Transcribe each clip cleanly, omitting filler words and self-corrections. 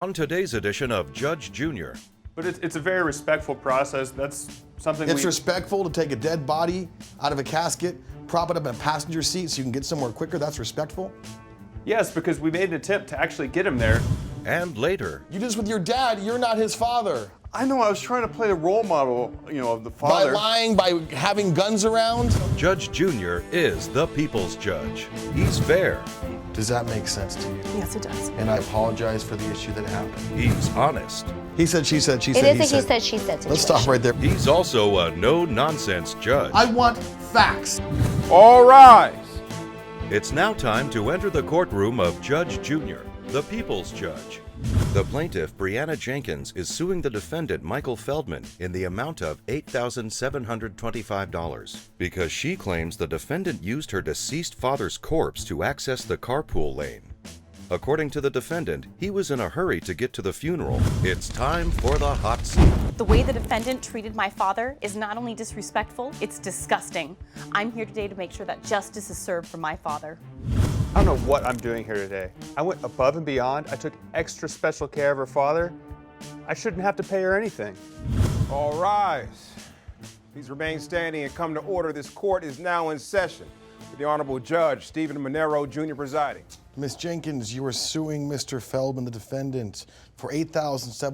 On today's edition of Judge Junior. But it's a very respectful process. That's something It's respectful to take a dead body out of a casket, prop it up in a passenger seat so you can get somewhere quicker. That's respectful. Yes, because we made an attempt to actually get him there. And later, You did this with your dad. You're not his father. I know, I was trying to play the role model, of the By father. lying, by having guns around. Judge Junior is the people's judge. He's fair. Does that make sense to you? Yes, it does. And I apologize for the issue that happened. He's honest. He said, she said, she It said, is he a said. he said, she said situation. Let's stop right there. He's also a no-nonsense judge. I want facts. All rise. It's now time to enter the courtroom of Judge Junior, the people's judge. The plaintiff, Brianna Jenkins, is suing the defendant, Michael Feldman, in the amount of $8,725 because she claims the defendant used her deceased father's corpse to access the carpool lane. According to the defendant, he was in a hurry to get to the funeral. It's time for the hot seat. The way the defendant treated my father is not only disrespectful, it's disgusting. I'm here today to make sure that justice is served for my father. I don't know what I'm doing here today. I went above and beyond. I took extra special care of her father. I shouldn't have to pay her anything. All rise. Please remain standing and come to order. This court is now in session. With the Honorable Judge Stephen Monero Jr. presiding. Ms. Jenkins, you are suing Mr. Feldman, the defendant, for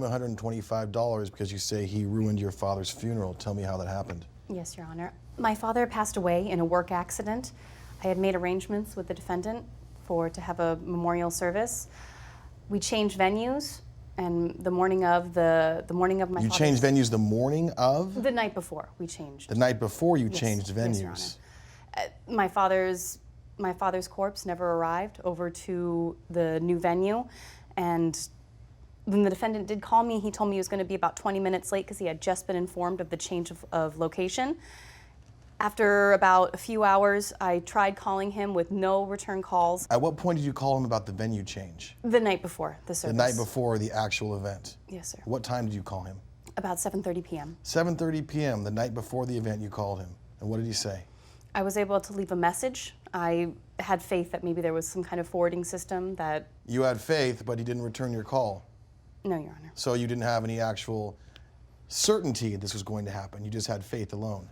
$8,725 because you say he ruined your father's funeral. Tell me how that happened. Yes, Your Honor. My father passed away in a work accident. I had made arrangements with the defendant to have a memorial service. We changed venues, and the morning of my You father's- changed venues the morning of? The night before we changed. The night before you Yes. changed Yes, Your venues. Honor. My father's corpse never arrived over to the new venue, and when the defendant did call me, he told me he was going to be about 20 minutes late because he had just been informed of the change of location. After about a few hours, I tried calling him with no return calls. At what point did you call him about the venue change? The night before the The service. night before the actual event. Yes, sir. What time did you call him? About 7:30 p.m. 7:30 p.m., the night before the event, you called him. And what did he say? I was able to leave a message. I had faith that maybe there was some kind of forwarding system that... You had faith, but he didn't return your call. No, Your Honor. So you didn't have any actual certainty this was going to happen. You just had faith alone.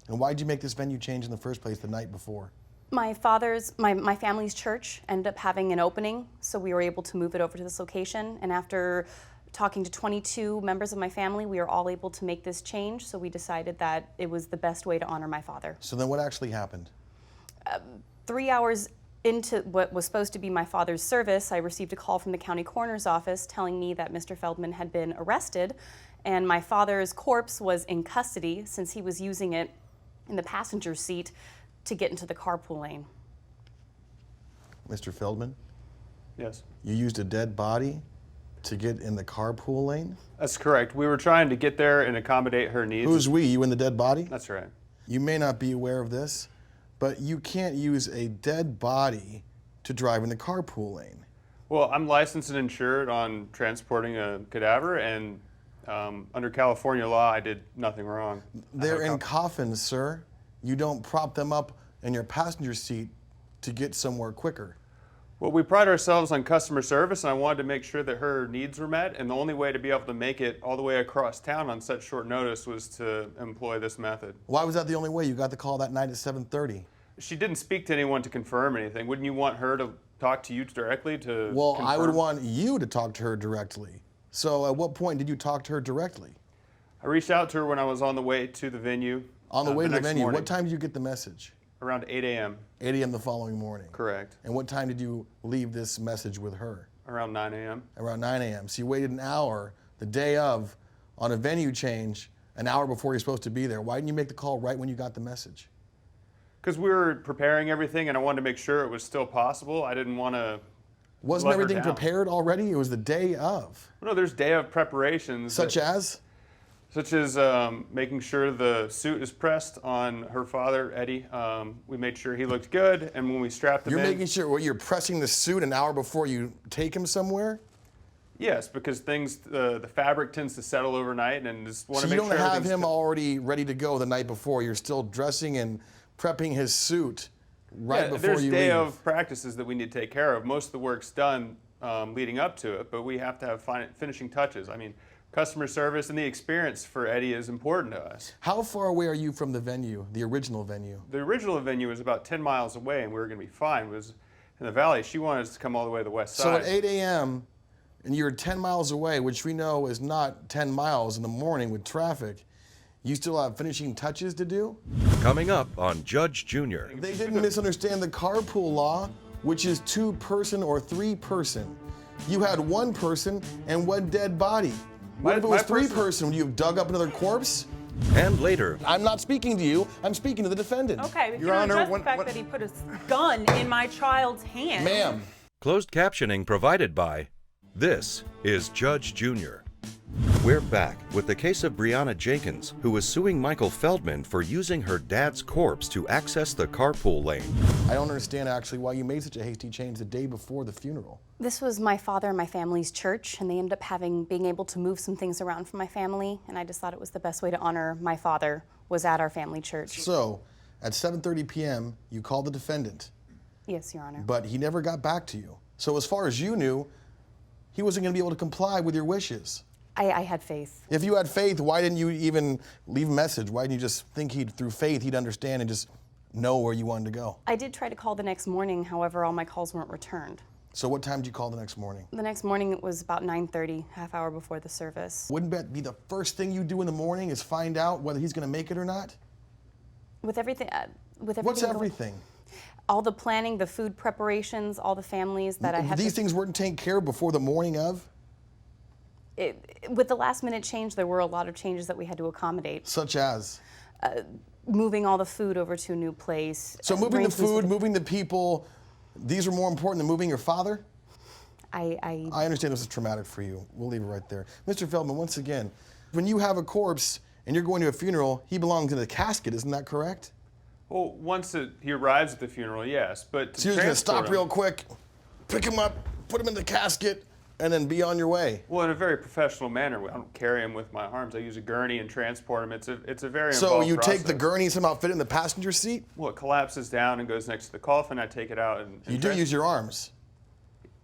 And why did you make this venue change in the first place the night before? My family's church ended up having an opening, so we were able to move it over to this location. And after talking to 22 members of my family, we were all able to make this change, so we decided that it was the best way to honor my father. So then what actually happened? 3 hours into what was supposed to be my father's service, I received a call from the county coroner's office telling me that Mr. Feldman had been arrested and my father's corpse was in custody since he was using it in the passenger seat to get into the carpool lane. Mr. Feldman, Yes. you used a dead body to get in the carpool lane? That's correct. We were trying to get there and accommodate her needs. Who's we? You and the dead body? That's right. You may not be aware of this, but you can't use a dead body to drive in the carpool lane. Well, I'm licensed and insured on transporting a cadaver, and under California law, I did nothing wrong. They're in coffins, sir. You don't prop them up in your passenger seat to get somewhere quicker. Well, we pride ourselves on customer service, and I wanted to make sure that her needs were met, and the only way to be able to make it all the way across town on such short notice was to employ this method. Why was that the only way? You got the call that night at 7:30. She didn't speak to anyone to confirm anything. Wouldn't you want her to talk to you directly to Well, I would confirm? want you to talk to her directly. So at what point did you talk to her directly? I reached out to her when I was on the way to the venue. On the way to the next venue, morning, what time did you get the message? Around 8 a.m. 8 a.m. the following morning. Correct. And what time did you leave this message with her? Around 9 a.m. Around 9 a.m. So you waited an hour the day of on a venue change, an hour before you're supposed to be there. Why didn't you make the call right when you got the message? Because we were preparing everything, and I wanted to make sure it was still possible. I didn't want to. Wasn't let her everything down. prepared already? It was the day of. No, there's day of preparations. Such as? Such as making sure the suit is pressed on her father, Eddie. We made sure he looked good, and when we strapped him You're in. making sure you're pressing the suit an hour before you take him somewhere? Yes, because the fabric tends to settle overnight, and just want So to you make don't sure have everything's him already ready to go the night before. You're still dressing and prepping his suit right before there's you day leave. of practices that we need to take care of. Most of the work's done leading up to it, but we have to have finishing touches. I mean, customer service and the experience for Eddie is important to us. How far away are you from the venue, the original venue? The original venue was about 10 miles away, and we were going to be fine. It was in the valley. She wanted us to come all the way to the west So side. at 8 a.m., and you're 10 miles away, which we know is not 10 miles in the morning with traffic, you still have finishing touches to do? Coming up on Judge Jr. They didn't misunderstand the carpool law, which is 2-person or 3-person. You had 1 person and 1 dead body. What if it was 3-person? Would you have dug up another corpse? And later, I'm not speaking to you. I'm speaking to the defendant. Okay, but Your you Honor, address when- the fact when- that he put a gun in my child's hand. Ma'am. closed captioning provided by This is Judge Jr. We're back with the case of Brianna Jenkins, who is suing Michael Feldman for using her dad's corpse to access the carpool lane. I don't understand actually why you made such a hasty change the day before the funeral. This was my father and my family's church, and they ended up being able to move some things around for my family, and I just thought it was the best way to honor my father was at our family church. So, at 7:30 p.m., you called the defendant, Yes, Your Honor. but he never got back to you. So as far as you knew, he wasn't going to be able to comply with your wishes. I had faith. If you had faith, why didn't you even leave a message? Why didn't you just think through faith, he'd understand and just know where you wanted to go? I did try to call the next morning, however, all my calls weren't returned. So what time did you call the next morning? The next morning it was about 9:30, half hour before the service. Wouldn't that be the first thing you do in the morning is find out whether he's going to make it or not? With everything, What's going- everything? all the planning, the food preparations, all the families that I had. These things weren't taken care of before the morning of? With the last minute change, there were a lot of changes that we had to accommodate. Such as? Moving all the food over to a new place. So moving the arrangements food, with- moving the people, these are more important than moving your father? I I understand this is traumatic for you. We'll leave it right there. Mr. Feldman, once again, when you have a corpse and you're going to a funeral, he belongs in a casket, isn't that correct? Well, once he arrives at the funeral, yes, but to So you're just gonna transport stop him- real quick, pick him up, put him in the casket, and then be on your way. Well, in a very professional manner. I don't carry him with my arms. I use a gurney and transport him. It's a very So involved you process. take the gurney and somehow fit it in the passenger seat? Well, it collapses down and goes next to the coffin. I take it out and You do use your arms.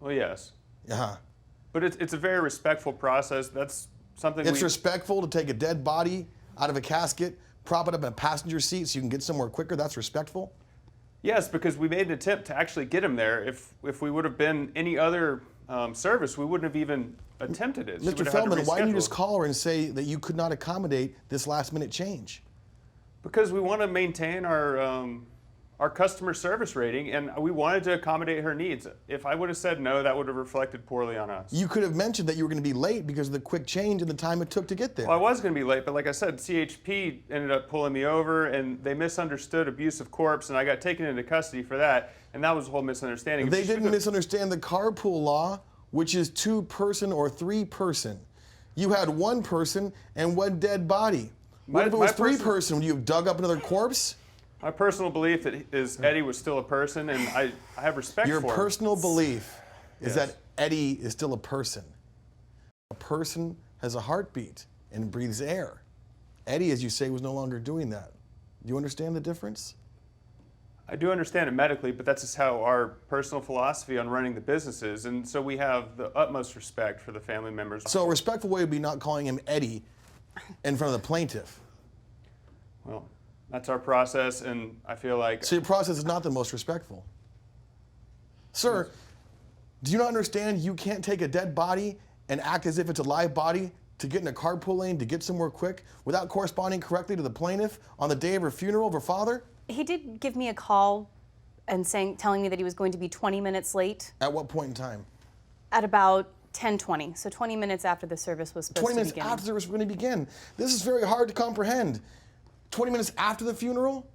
Well, yes, Uh-huh. but it's a very respectful process. That's something It's we. respectful to take a dead body out of a casket, prop it up in a passenger seat so you can get somewhere quicker. That's respectful. Yes, because we made an attempt to actually get him there. If we would have been any other service, we wouldn't have even attempted it. She would Mr. have had to Feldman, why didn't you reschedule. just call her and say that you could not accommodate this last minute change? Because we want to maintain our customer service rating, and we wanted to accommodate her needs. If I would have said no, that would have reflected poorly on us. You could have mentioned that you were going to be late because of the quick change and the time it took to get there. Well, I was going to be late, but like I said, CHP ended up pulling me over, and they misunderstood abuse of corpse, and I got taken into custody for that, and that was the whole misunderstanding. They didn't misunderstand the carpool law, which is 2-person or 3-person. You had 1 person and 1 dead body. What if it was 3-person? Would you have dug up another corpse? My personal belief is Eddie was still a person, and I have respect Your for him. personal belief is Yes. that Eddie is still a person. A person has a heartbeat and breathes air. Eddie, as you say, was no longer doing that. Do you understand the difference? I do understand it medically, but that's just how our personal philosophy on running the business is, and so we have the utmost respect for the family members. So a respectful way would be not calling him Eddie in front of the plaintiff. Well, that's our process, and I feel like So your process is not the most respectful. Sir, do you not understand you can't take a dead body and act as if it's a live body to get in a carpool lane to get somewhere quick without corresponding correctly to the plaintiff on the day of her funeral of her father? He did give me a call and telling me that he was going to be 20 minutes late At what point in time? at about 10:20. So 20 minutes after the service was supposed 20 to minutes begin. after the service was going to begin. This is very hard to comprehend. 20 minutes after the funeral?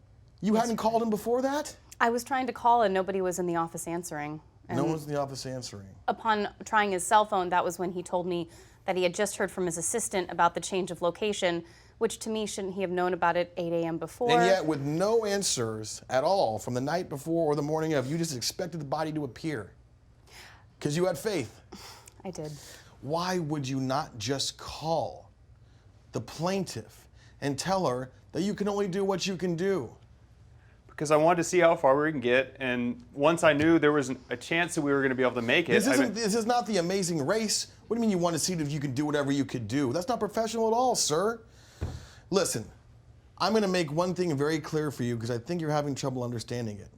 You hadn't called him before that? I was trying to call and nobody was in the office answering. And No one's in the office answering. upon trying his cell phone, that was when he told me that he had just heard from his assistant about the change of location, which to me, shouldn't he have known about it 8 a.m. before? And yet, with no answers at all from the night before or the morning of, you just expected the body to appear. Because you had faith. I did. Why would you not just call the plaintiff and tell her that you can only do what you can do? because I wanted to see how far we can get. And once I knew there was a chance that we were going to be able to make it, This is not the Amazing Race. What do you mean you want to see if you can do whatever you could do? That's not professional at all, sir. Listen, I'm going to make one thing very clear for you because I think you're having trouble understanding it.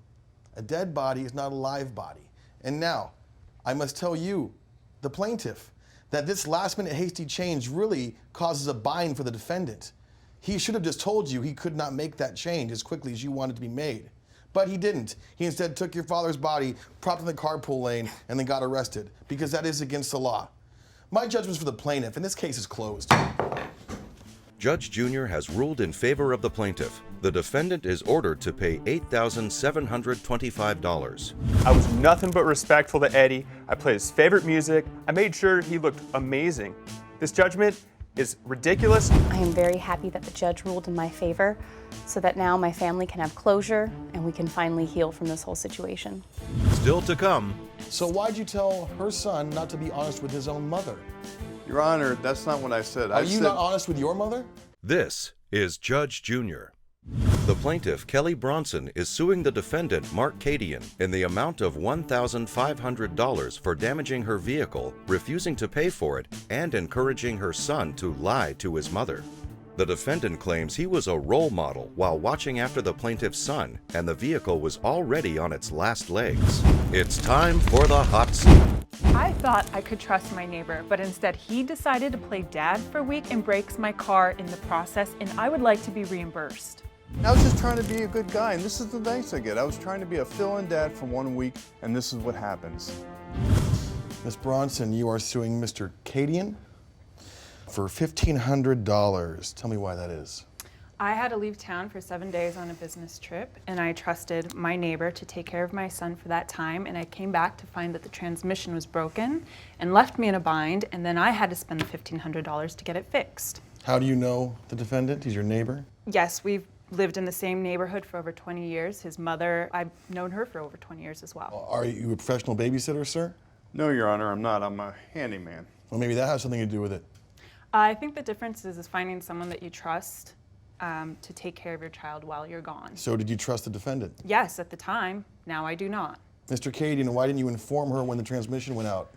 A dead body is not a live body. And now, I must tell you, the plaintiff, that this last-minute hasty change really causes a bind for the defendant. He should have just told you he could not make that change as quickly as you wanted to be made. But he didn't. He instead took your father's body, propped in the carpool lane, and then got arrested, because that is against the law. My judgment's for the plaintiff, and this case is closed. Judge Junior has ruled in favor of the plaintiff. The defendant is ordered to pay $8,725. I was nothing but respectful to Eddie. I played his favorite music. I made sure he looked amazing. This judgment is ridiculous. I am very happy that the judge ruled in my favor so that now my family can have closure and we can finally heal from this whole situation. Still to come. So why'd you tell her son not to be honest with his own mother? Your Honor, that's not what I said. Are you not honest with your mother? This is Judge Junior. The plaintiff, Kelly Bronson, is suing the defendant, Mark Cadian, in the amount of $1,500 for damaging her vehicle, refusing to pay for it, and encouraging her son to lie to his mother. The defendant claims he was a role model while watching after the plaintiff's son, and the vehicle was already on its last legs. It's time for the hot seat. I thought I could trust my neighbor, but instead he decided to play dad for a week and breaks my car in the process, and I would like to be reimbursed. I was just trying to be a good guy, and this is the thanks I get. I was trying to be a fill-in dad for 1 week, and this is what happens. Ms. Bronson, you are suing Mr. Cadian for $1,500. Tell me why that is. I had to leave town for 7 days on a business trip, and I trusted my neighbor to take care of my son for that time, and I came back to find that the transmission was broken and left me in a bind, and then I had to spend the $1,500 to get it fixed. How do you know the defendant? He's your neighbor? Yes, we've lived in the same neighborhood for over 20 years. His mother, I've known her for over 20 years as well. Are you a professional babysitter, sir? No, Your Honor, I'm not. I'm a handyman. Well, maybe that has something to do with it. I think the difference is finding someone that you trust to take care of your child while you're gone. So did you trust the defendant? Yes, at the time. Now I do not. Mr. Cadian, why didn't you inform her when the transmission went out?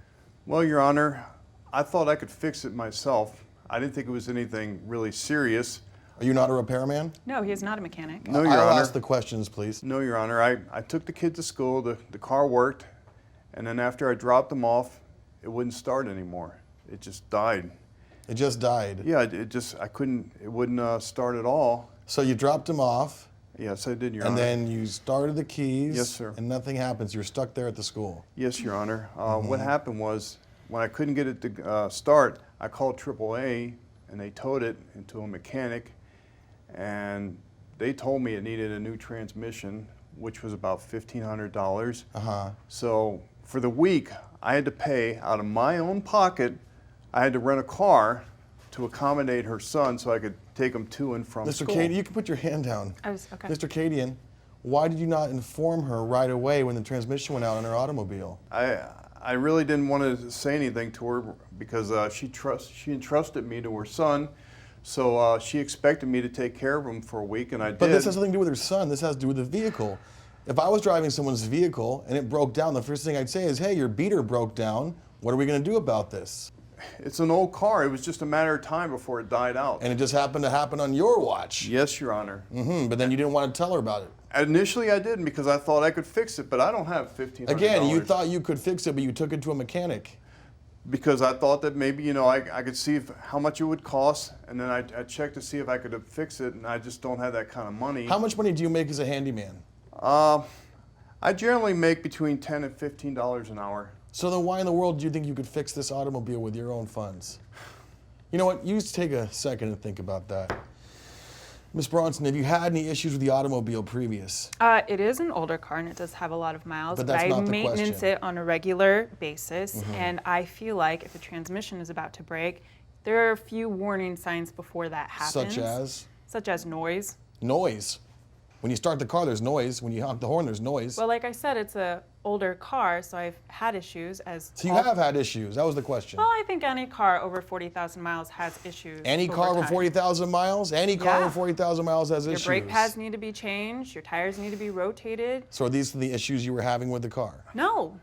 Well, Your Honor, I thought I could fix it myself. I didn't think it was anything really serious. Are you not a repairman? No, he is not a mechanic. No, Your I'll Honor. ask the questions, please. No, Your Honor. I took the kid to school, the car worked, and then after I dropped them off, it wouldn't start anymore. It just died. It just died. Yeah, it wouldn't start at all. So you dropped him off, Yes, I did, Your and Honor. then you started the keys. Yes, sir. And nothing happens. You're stuck there at the school. Yes, Your Honor. What happened was, when I couldn't get it to start, I called AAA, and they towed it into a mechanic, and they told me it needed a new transmission, which was about $1,500. So for the week, I had to pay out of my own pocket. I had to rent a car to accommodate her son so I could take him to and from Mr. school. Cadian, you can put your hand down. Okay. Mr. Cadian, why did you not inform her right away when the transmission went out in her automobile? I really didn't want to say anything to her because she entrusted me to her son, so she expected me to take care of him for a week, and I did. But this has nothing to do with her son. This has to do with the vehicle. If I was driving someone's vehicle and it broke down, the first thing I'd say is, hey, your beater broke down. What are we going to do about this? It's an old car. It was just a matter of time before it died out. And it just happened to happen on your watch. Yes, Your Honor. But then you didn't want to tell her about it. Initially, I didn't because I thought I could fix it, but I don't have $1,500. Again, you thought you could fix it, but you took it to a mechanic. Because I thought that maybe, I could see how much it would cost, and then I checked to see if I could fix it, and I just don't have that kind of money. How much money do you make as a handyman? I generally make between $10 and $15 an hour. So then why in the world do you think you could fix this automobile with your own funds? You know what? You just take a second and think about that. Ms. Bronson, have you had any issues with the automobile previous? It is an older car and it does have a lot of miles, But but that's I not the maintenance question. it on a regular basis, and I feel like if a transmission is about to break, there are a few warning signs before that happens. Such as? Such as noise. Noise. When you start the car, there's noise. When you honk the horn, there's noise. Well, like I said, it's a older car, so I've had issues as. So you have had issues. That was the question. Well, I think any car over 40,000 miles has issues. Any car over time. 40,000 miles? Any car Yeah. over 40,000 miles has Your issues. brake pads need to be changed. Your tires need to be rotated. So are these the issues you were having with the car? No,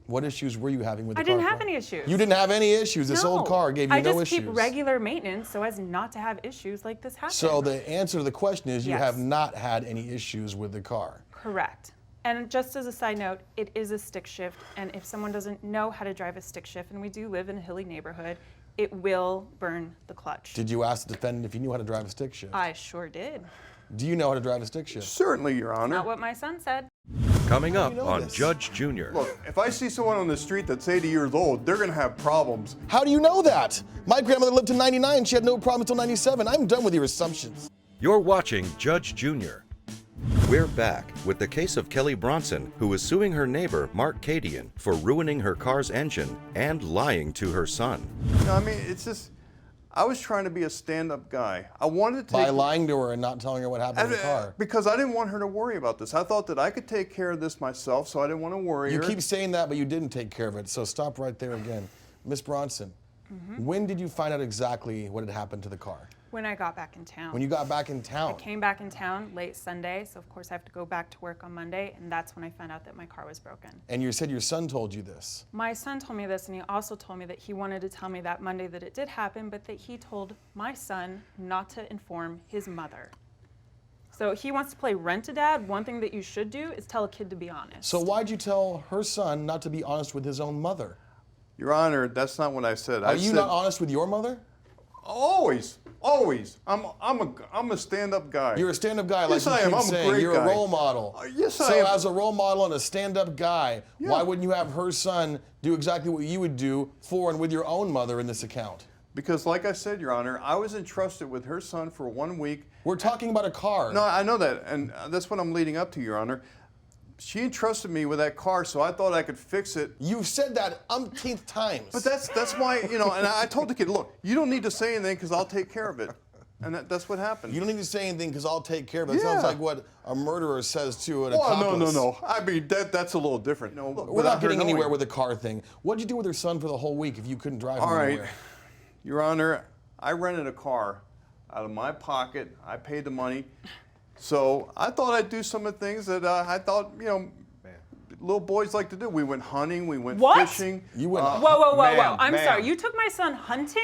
What issues were you having with the I car? didn't have any issues. You didn't have any issues. This old car gave you I no just issues. keep regular maintenance so as not to have issues like this happen. So the answer to the question is you Yes. have not had any issues with the car. Correct. And just as a side note, it is a stick shift, and if someone doesn't know how to drive a stick shift, and we do live in a hilly neighborhood, it will burn the clutch. Did you ask the defendant if he knew how to drive a stick shift? I sure did. Do you know how to drive a stick shift? Certainly, Your Honor. Not what my son said. Coming up you know on this? Judge Junior. Look, if I see someone on the street that's 80 years old, they're going to have problems. How do you know that? My grandmother lived to 99. She had no problem until 97. I'm done with your assumptions. You're watching Judge Junior. We're back with the case of Kelly Bronson, who is suing her neighbor, Mark Cadian, for ruining her car's engine and lying to her son. No, I mean, it's just, I was trying to be a stand-up guy. I wanted to By take... lying to her and not telling her what happened in the car. Because I didn't want her to worry about this. I thought that I could take care of this myself, so I didn't want to worry You her. keep saying that, but you didn't take care of it. So stop right there again. Miss Bronson, when did you find out exactly what had happened to the car? When I got back in town. When you got back in town. Came back in town late Sunday, so of course I have to go back to work on Monday, and that's when I found out that my car was broken. And you said your son told you this. My son told me this, and he also told me that he wanted to tell me that Monday that it did happen, but that he told my son not to inform his mother. So he wants to play rent-a-dad. One thing that you should do is tell a kid to be honest. So why'd you tell her son not to be honest with his own mother? Your Honor, that's not what I said. Are you not honest with your mother? Always, always. I'm a stand-up guy. You're a stand-up guy, like Yes, you I am. keep I'm a saying. great You're guy. a role model. Yes, I so am. as a role model and a stand-up guy, Yeah. why wouldn't you have her son do exactly what you would do for and with your own mother in this account? Because like I said, Your Honor, I was entrusted with her son for 1 week. We're talking about a car. No, I know that, and that's what I'm leading up to, Your Honor. She entrusted me with that car, so I thought I could fix it. You've said that umpteenth times. But that's why, you know, and I told the kid, look, you don't need to say anything because I'll take care of it. And that's what happened. You don't need to say anything because I'll take care of it. That sounds Yeah. like what a murderer says to an Oh, accomplice. no. I mean, that's a little different. No, We're not getting anywhere with the car thing. What'd you do with her son for the whole week if you couldn't drive him All right, anywhere? Your Honor, I rented a car out of my pocket. I paid the money. So I thought I'd do some of the things that I thought, you know, little boys like to do. We went hunting, we went What? fishing. You went Whoa. Ma'am, I'm ma'am. sorry. You took my son hunting?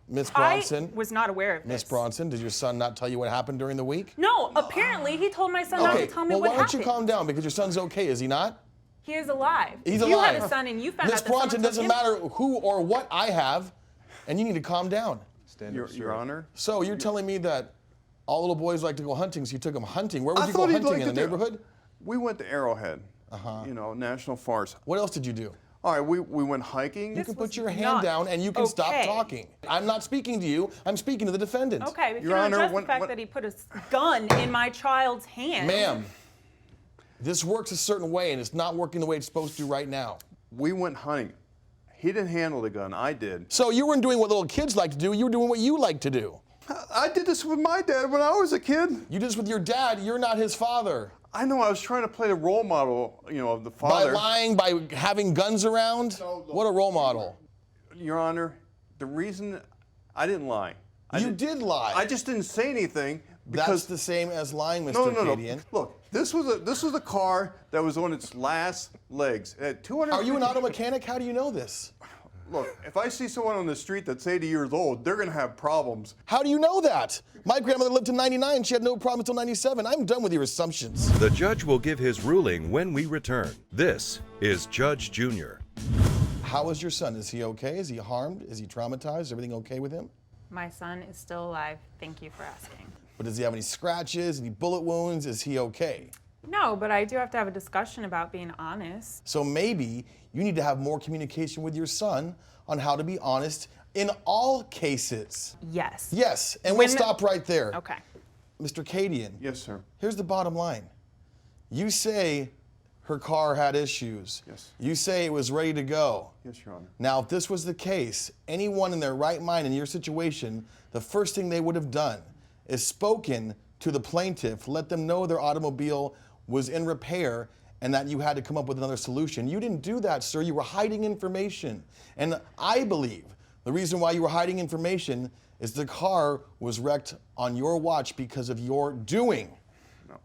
Miss Bronson. I was not aware of this. Miss Bronson, did your son not tell you what happened during the week? No, apparently he told my son not Okay, to tell me well, what why don't happened. you calm down because your son's okay, is he not? He is alive. He's you alive. had a son and you found Miss out that someone Bronson, took doesn't him. matter who or what I have, and you need to calm down. Stand Your up, sir. Your Honor. So you're telling me that all little boys like to go hunting, so you took them hunting. Where would I you go thought he'd hunting, like in the to do- neighborhood? We went to Arrowhead, you know, National Forest. What else did you do? All right, we went hiking. You can put was your hand not down and you can stop okay. talking. I'm not speaking to you, I'm speaking to the defendant. Okay, but Your you don't Honor, address when- the fact when- that he put a gun in my child's hand. Ma'am, this works a certain way and it's not working the way it's supposed to right now. We went hunting. He didn't handle the gun, I did. So you weren't doing what little kids like to do, you were doing what you like to do. I did this with my dad when I was a kid. You did this with your dad, you're not his father. I know, I was trying to play the role model, you know, of the By father. lying, by having guns around? What a role model. Your Honor, the reason I didn't lie. You did lie. I just didn't say anything That's because the same as lying, Mr. no. Cadian. Look, this was a car that was on its last legs. It had 200. Are you an auto mechanic? How do you know this? Look, if I see someone on the street that's 80 years old, they're gonna have problems. How do you know that? My grandmother lived to 99. She had no problem until 97. I'm done with your assumptions. The judge will give his ruling when we return. This is Judge Junior. How is your son? Is he okay? Is he harmed? Is he traumatized? Is everything okay with him? My son is still alive. Thank you for asking. But does he have any scratches, any bullet wounds? Is he okay? No, but I do have to have a discussion about being honest. So maybe you need to have more communication with your son on how to be honest in all cases. Yes. Yes, and we'll When- stop right there. Okay. Mr. Cadian, Yes, sir. here's the bottom line. You say her car had issues. Yes. You say it was ready to go. Yes, Your Honor. Now, if this was the case, anyone in their right mind in your situation, the first thing they would have done is spoken to the plaintiff, let them know their automobile was in repair, and that you had to come up with another solution. You didn't do that, sir. You were hiding information. And I believe the reason why you were hiding information is the car was wrecked on your watch because of your doing.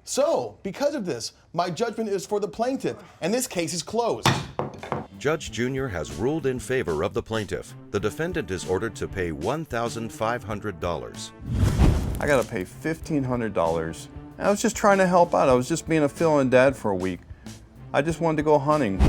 So, because of this, my judgment is for the plaintiff, and this case is closed. Judge Junior has ruled in favor of the plaintiff. The defendant is ordered to pay $1,500. I gotta pay $1,500. I was just trying to help out. I was just being a fill-in dad for a week. I just wanted to go hunting.